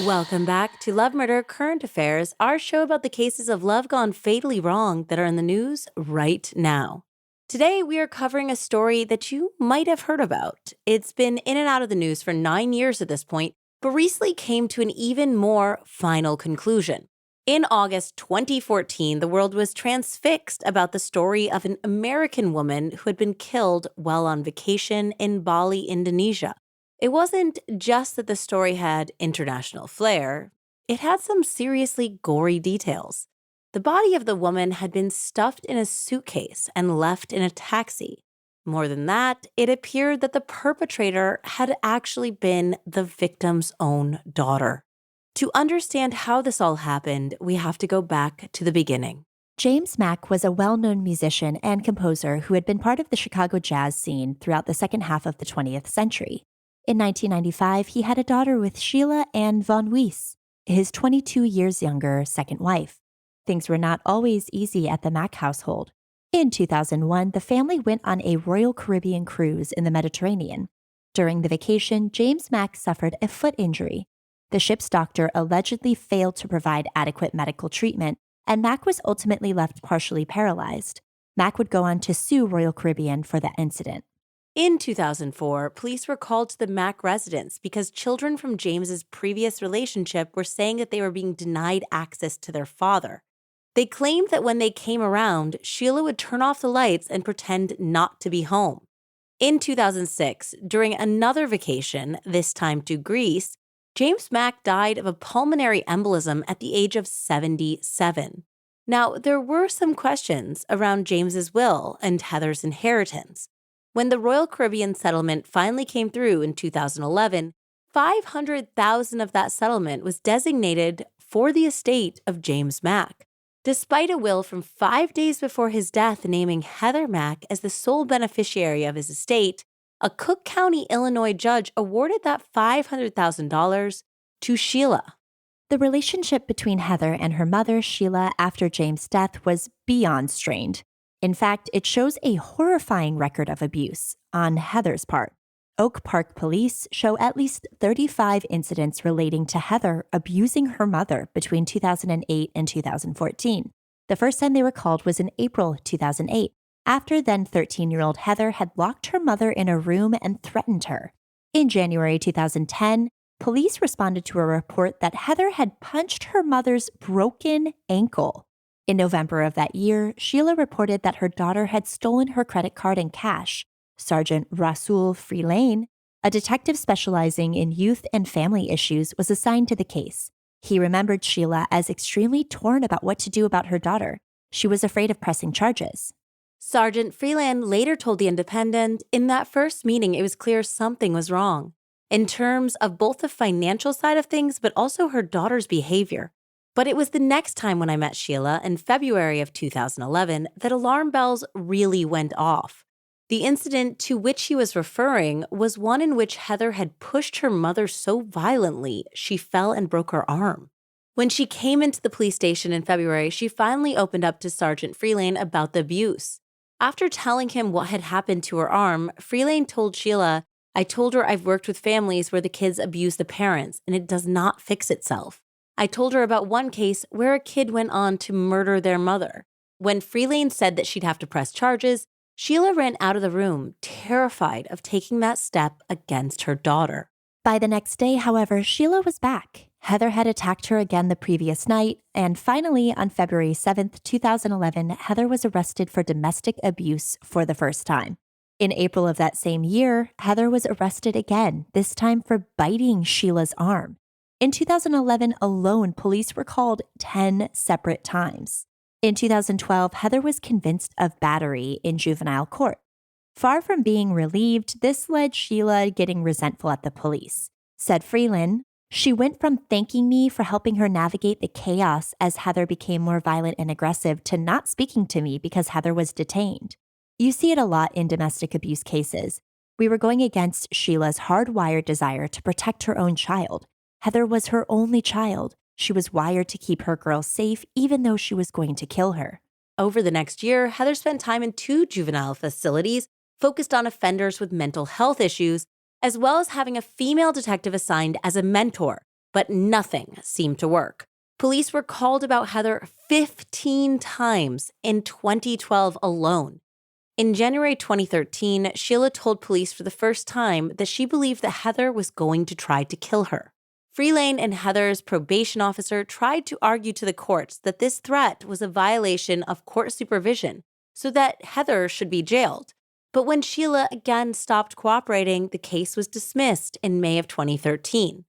Welcome back to Love Murder Current Affairs, our show about the cases of love gone fatally wrong that are in the news right now. Today, we are covering a story that you might have heard about. It's been in and out of the news for 9 years at this point, but recently came to an even more final conclusion. In August 2014, the world was transfixed about the story of an American woman who had been killed while on vacation in Bali, Indonesia. It wasn't just that the story had international flair, it had some seriously gory details. The body of the woman had been stuffed in a suitcase and left in a taxi. More than that, it appeared that the perpetrator had actually been the victim's own daughter. To understand how this all happened, we have to go back to the beginning. James Mack was a well-known musician and composer who had been part of the Chicago jazz scene throughout the second half of the 20th century. In 1995, he had a daughter with Sheila Ann von Weiss, his 22 years younger second wife. Things were not always easy at the Mack household. In 2001, the family went on a Royal Caribbean cruise in the Mediterranean. During the vacation, James Mack suffered a foot injury. The ship's doctor allegedly failed to provide adequate medical treatment, and Mack was ultimately left partially paralyzed. Mack would go on to sue Royal Caribbean for the incident. In 2004, police were called to the Mack residence because children from James's previous relationship were saying that they were being denied access to their father. They claimed that when they came around, Sheila would turn off the lights and pretend not to be home. In 2006, during another vacation, this time to Greece, James Mack died of a pulmonary embolism at the age of 77. Now, there were some questions around James's will and Heather's inheritance. When the Royal Caribbean settlement finally came through in 2011, $500,000 of that settlement was designated for the estate of James Mack. Despite a will from 5 days before his death naming Heather Mack as the sole beneficiary of his estate, a Cook County, Illinois judge awarded that $500,000 to Sheila. The relationship between Heather and her mother, Sheila, after James' death was beyond strained. In fact, it shows a horrifying record of abuse on Heather's part. Oak Park police show at least 35 incidents relating to Heather abusing her mother between 2008 and 2014. The first time they were called was in April 2008, after then 13-year-old Heather had locked her mother in a room and threatened her. In January 2010, police responded to a report that Heather had punched her mother's broken ankle. In November of that year, Sheila reported that her daughter had stolen her credit card and cash. Sergeant Rasul Freelane, a detective specializing in youth and family issues, was assigned to the case. He remembered Sheila as extremely torn about what to do about her daughter. She was afraid of pressing charges. Sergeant Freeland later told The Independent, in that first meeting, it was clear something was wrong, in terms of both the financial side of things, but also her daughter's behavior. But it was the next time when I met Sheila in February of 2011 that alarm bells really went off. The incident to which he was referring was one in which Heather had pushed her mother so violently she fell and broke her arm. When she came into the police station in February, she finally opened up to Sergeant Freelane about the abuse. After telling him what had happened to her arm, Freelane told Sheila, "I told her I've worked with families where the kids abuse the parents, and it does not fix itself. I told her about one case where a kid went on to murder their mother. When Freelane said that she'd have to press charges, Sheila ran out of the room, terrified of taking that step against her daughter." By the next day, however, Sheila was back. Heather had attacked her again the previous night, and finally, on February 7th, 2011, Heather was arrested for domestic abuse for the first time. In April of that same year, Heather was arrested again, this time for biting Sheila's arm. In 2011 alone, police were called 10 separate times. In 2012, Heather was convinced of battery in juvenile court. Far from being relieved, this led Sheila getting resentful at the police. Said Freeland, "She went from thanking me for helping her navigate the chaos as Heather became more violent and aggressive to not speaking to me because Heather was detained." You see it a lot in domestic abuse cases. We were going against Sheila's hardwired desire to protect her own child. Heather was her only child. She was wired to keep her girl safe even though she was going to kill her. Over the next year, Heather spent time in 2 juvenile facilities focused on offenders with mental health issues, as well as having a female detective assigned as a mentor, but nothing seemed to work. Police were called about Heather 15 times in 2012 alone. In January 2013, Sheila told police for the first time that she believed that Heather was going to try to kill her. Freelane and Heather's probation officer tried to argue to the courts that this threat was a violation of court supervision, so that Heather should be jailed. But when Sheila again stopped cooperating, the case was dismissed in May of 2013.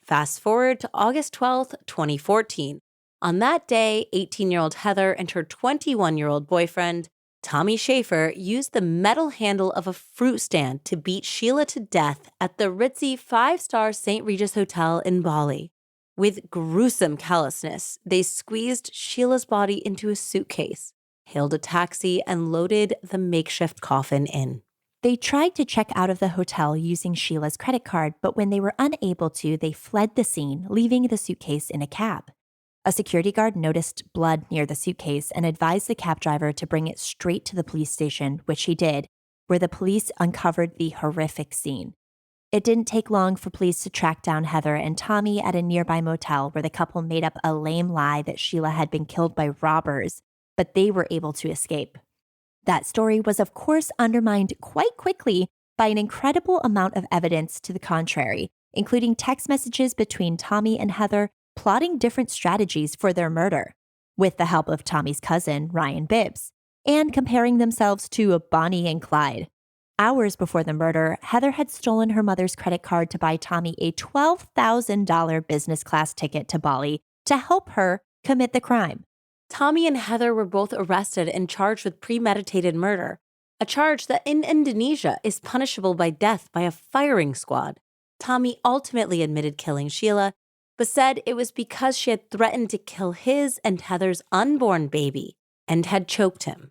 Fast forward to August 12, 2014. On that day, 18-year-old Heather and her 21-year-old boyfriend, Tommy Schaefer, used the metal handle of a fruit stand to beat Sheila to death at the ritzy 5-star St. Regis Hotel in Bali. With gruesome callousness, they squeezed Sheila's body into a suitcase, hailed a taxi, and loaded the makeshift coffin in. They tried to check out of the hotel using Sheila's credit card, but when they were unable to, they fled the scene, leaving the suitcase in a cab. A security guard noticed blood near the suitcase and advised the cab driver to bring it straight to the police station, which he did, where the police uncovered the horrific scene. It didn't take long for police to track down Heather and Tommy at a nearby motel where the couple made up a lame lie that Sheila had been killed by robbers, but they were able to escape. That story was, of course, undermined quite quickly by an incredible amount of evidence to the contrary, including text messages between Tommy and Heather plotting different strategies for their murder, with the help of Tommy's cousin, Ryan Bibbs, and comparing themselves to Bonnie and Clyde. Hours before the murder, Heather had stolen her mother's credit card to buy Tommy a $12,000 business class ticket to Bali to help her commit the crime. Tommy and Heather were both arrested and charged with premeditated murder, a charge that in Indonesia is punishable by death by a firing squad. Tommy ultimately admitted killing Sheila, but said it was because she had threatened to kill his and Heather's unborn baby and had choked him.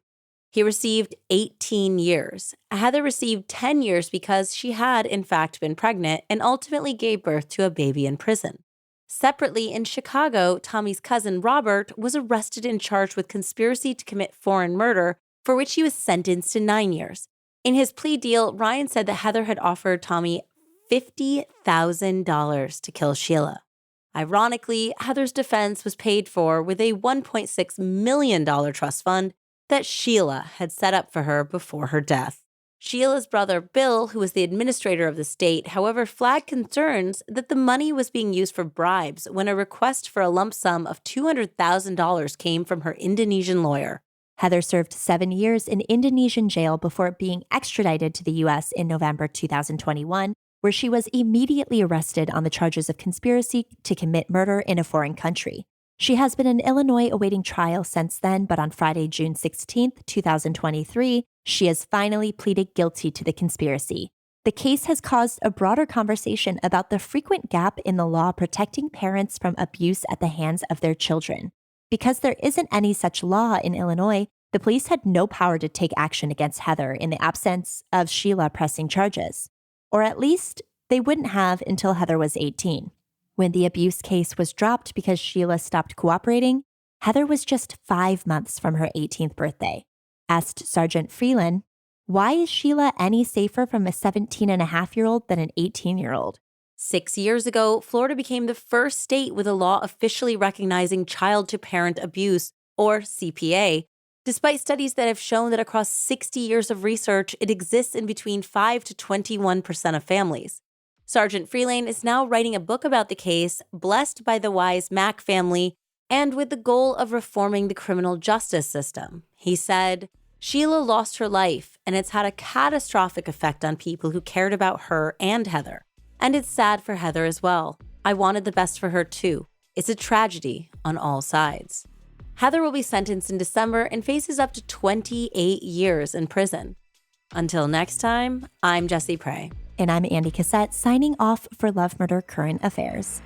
He received 18 years. Heather received 10 years because she had, in fact, been pregnant and ultimately gave birth to a baby in prison. Separately, in Chicago, Tommy's cousin Robert was arrested and charged with conspiracy to commit foreign murder, for which he was sentenced to 9 years. In his plea deal, Ryan said that Heather had offered Tommy $50,000 to kill Sheila. Ironically, Heather's defense was paid for with a $1.6 million trust fund that Sheila had set up for her before her death. Sheila's brother, Bill, who was the administrator of the state, however, flagged concerns that the money was being used for bribes when a request for a lump sum of $200,000 came from her Indonesian lawyer. Heather served 7 years in Indonesian jail before being extradited to the U.S. in November 2021, where she was immediately arrested on the charges of conspiracy to commit murder in a foreign country. She has been in Illinois awaiting trial since then, but on Friday, June 16, 2023, she has finally pleaded guilty to the conspiracy. The case has caused a broader conversation about the frequent gap in the law protecting parents from abuse at the hands of their children. Because there isn't any such law in Illinois, the police had no power to take action against Heather in the absence of Sheila pressing charges. Or at least they wouldn't have until Heather was 18. When the abuse case was dropped because Sheila stopped cooperating, Heather was just 5 months from her 18th birthday. Asked Sergeant Freeland, why is Sheila any safer from a 17-and-a-half-year-old than an 18-year-old? 6 years ago, Florida became the first state with a law officially recognizing child-to-parent abuse, or CPA, despite studies that have shown that across 60 years of research, it exists in between 5 to 21% of families. Sergeant Freelane is now writing a book about the case, blessed by the wise Mack family, and with the goal of reforming the criminal justice system. He said, Sheila lost her life, and it's had a catastrophic effect on people who cared about her and Heather. And it's sad for Heather as well. I wanted the best for her too. It's a tragedy on all sides. Heather will be sentenced in December and faces up to 28 years in prison. Until next time, I'm Jessie Prey. And I'm Andy Cassette, signing off for Love Murder Current Affairs.